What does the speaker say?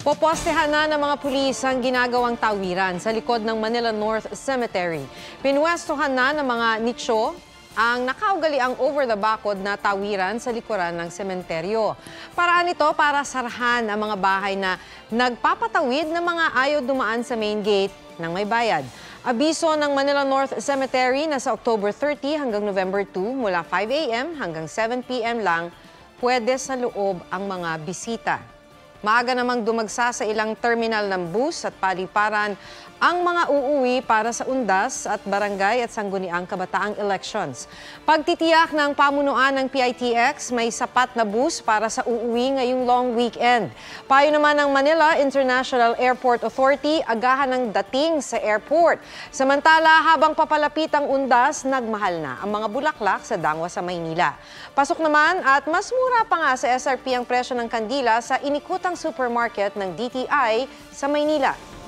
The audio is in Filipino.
Popostehan na ng mga pulis ang ginagawang tawiran sa likod ng Manila North Cemetery. Pinwestohan na ng mga nicho ang nakaugaliang over-the-bakod na tawiran sa likuran ng sementeryo. Paraan ito para sarahan ang mga bahay na nagpapatawid ng mga ayaw dumaan sa main gate ng may bayad. Abiso ng Manila North Cemetery na sa October 30 hanggang November 2 mula 5 a.m. hanggang 7 p.m. lang pwede sa loob ang mga bisita. Maaga namang dumagsa sa ilang terminal ng bus at paliparan ang mga uuwi para sa undas at barangay at sangguniang kabataang elections. Pagtitiyak ng pamunuan ng PITX, may sapat na bus para sa uuwi ngayong long weekend. Payo naman ng Manila International Airport Authority, agahan ng dating sa airport. Samantala, habang papalapit ang undas, nagmahal na ang mga bulaklak sa Dangwa sa Maynila. Pasok naman at mas mura pa nga sa SRP ang presyo ng kandila sa inikutang supermarket ng DTI sa Maynila.